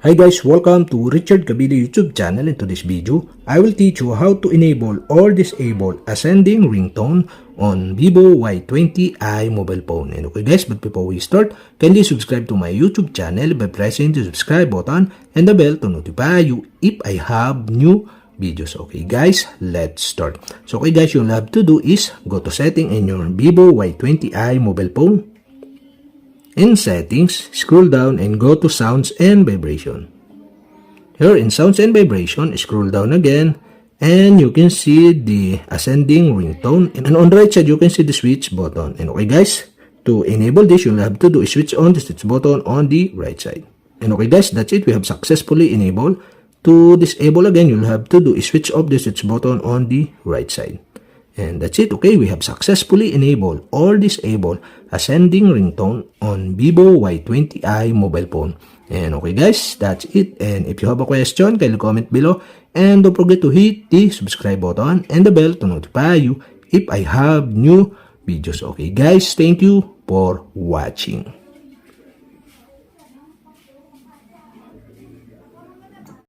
Hi guys, welcome to Richard Cabile YouTube channel. In today's video, I will teach you how to enable or disable ascending ringtone on ViVO Y20i mobile phone. And okay guys, but before we start, kindly subscribe to my YouTube channel by pressing the subscribe button and the bell to notify you if I have new videos. Okay guys, let's start. So okay guys, you'll have to do is go to setting in your ViVO Y20i mobile phone. In settings, scroll down and go to sounds and vibration. Here in sounds and vibration, scroll down again and you can see the ascending ringtone, and on the right side you can see the switch button. And okay guys, to enable this you'll have to do is switch on the switch button on the right side. And okay guys, that's it. We have successfully enabled. To disable again, you'll have to do is switch off the switch button on the right side. And that's it. Okay, we have successfully enabled or disabled ascending ringtone on ViVO Y20i mobile phone. And okay guys, that's it. And if you have a question, kindly comment below. And don't forget to hit the subscribe button and the bell to notify you if I have new videos. Okay guys, thank you for watching.